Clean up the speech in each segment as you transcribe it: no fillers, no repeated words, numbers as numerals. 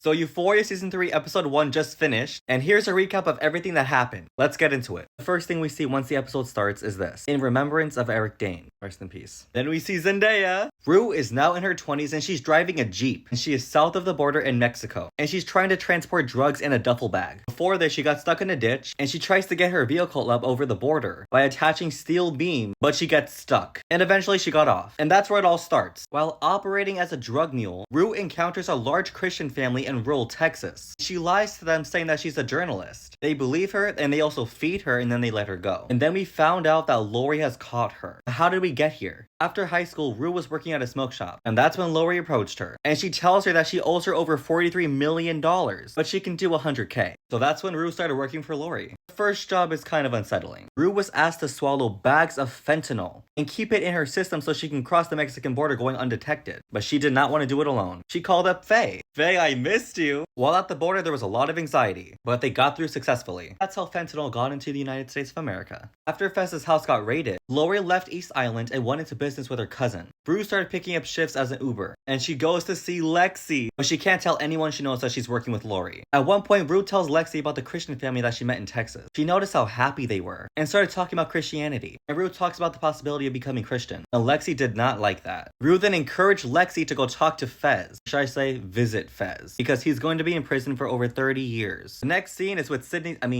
So Euphoria Season 3 Episode 1 just finished, and here's a recap of everything that happened. Let's get into it. The first thing we see once the episode starts is this: in remembrance of Eric Dane. Rest in peace. Then we see Zendaya. Rue is now in her 20s and she's driving a Jeep. And she is south of the border in Mexico. And she's trying to transport drugs in a duffel bag. Before this, she got stuck in a ditch and she tries to get her vehicle up over the border by attaching steel beam, but she gets stuck. And eventually she got off. And that's where it all starts. While operating as a drug mule, Rue encounters a large Christian family in rural Texas. She lies to them saying that she's a journalist. They believe her and they also feed her and then they let her go. And then we found out that Lori has caught her. How did we get here? After high school, Rue was working at a smoke shop, and that's when Lori approached her. And she tells her that she owes her over $43 million, but she can do 100K. So that's when Rue started working for Lori. The first job is kind of unsettling. Rue was asked to swallow bags of fentanyl and keep it in her system so she can cross the Mexican border going undetected. But she did not want to do it alone. She called up Faye. Faye, I missed you. While at the border, there was a lot of anxiety, but they got through successfully. That's how fentanyl got into the United States of America. After Fez's house got raided, Lori left East Island and went into business with her cousin. Rue started picking up shifts as an Uber, and she goes to see Lexi, but she can't tell anyone she knows that she's working with Lori. At one point, Rue tells Lexi about the Christian family that she met in Texas. She noticed how happy they were, and started talking about Christianity. And Rue talks about the possibility of becoming Christian, and Lexi did not like that. Rue then encouraged Lexi to go talk to Fez. Should I say visit Fez? Because he's going to be in prison for over 30 years. The next scene is with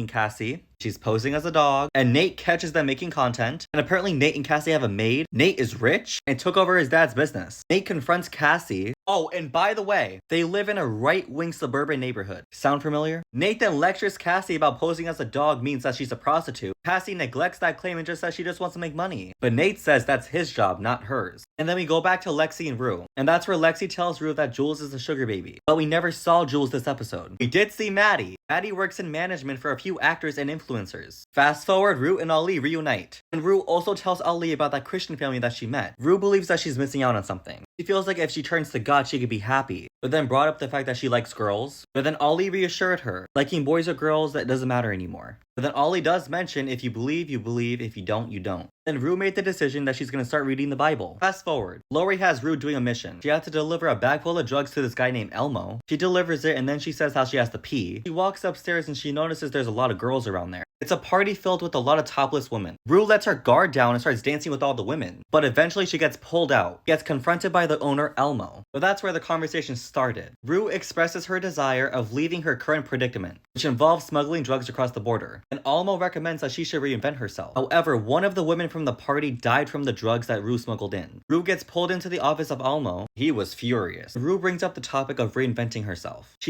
Cassie. She's posing as a dog, and Nate catches them making content. And apparently Nate and Cassie have a maid. Nate is rich and took over his dad's business. Nate confronts Cassie. Oh, and by the way, they live in a right-wing suburban neighborhood. Sound familiar? Nate then lectures Cassie about posing as a dog means that she's a prostitute. Cassie neglects that claim and just says she just wants to make money. But Nate says that's his job, not hers. And then we go back to Lexi and Rue. And that's where Lexi tells Rue that Jules is a sugar baby. But we never saw Jules this episode. We did see Maddie. Maddie works in management for a few actors and influencers. Fast forward, Rue and Ali reunite. And Rue also tells Ali about that Christian family that she met. Rue believes that she's missing out on something. She feels like if she turns to God, she could be happy. But then brought up the fact that she likes girls. But then Ali reassured her, liking boys or girls, that doesn't matter anymore. But then Ali does mention, if you believe, you believe. If you don't, you don't. Then Rue made the decision that she's going to start reading the Bible. Fast forward, Lori has Rue doing a mission. She had to deliver a bag full of drugs to this guy named Elmo. She delivers it and then she says how she has to pee. She walks upstairs and she notices there's a lot of girls around there. It's a party filled with a lot of topless women. Rue lets her guard down and starts dancing with all the women. But eventually she gets pulled out, gets confronted by the owner Elmo. But that's where the conversation started. Rue expresses her desire of leaving her current predicament, which involves smuggling drugs across the border. And Elmo recommends that she should reinvent herself. However, one of the women from the party died from the drugs that Rue smuggled in. Rue gets pulled into the office of Elmo. He was furious. Rue brings up the topic of reinventing herself. She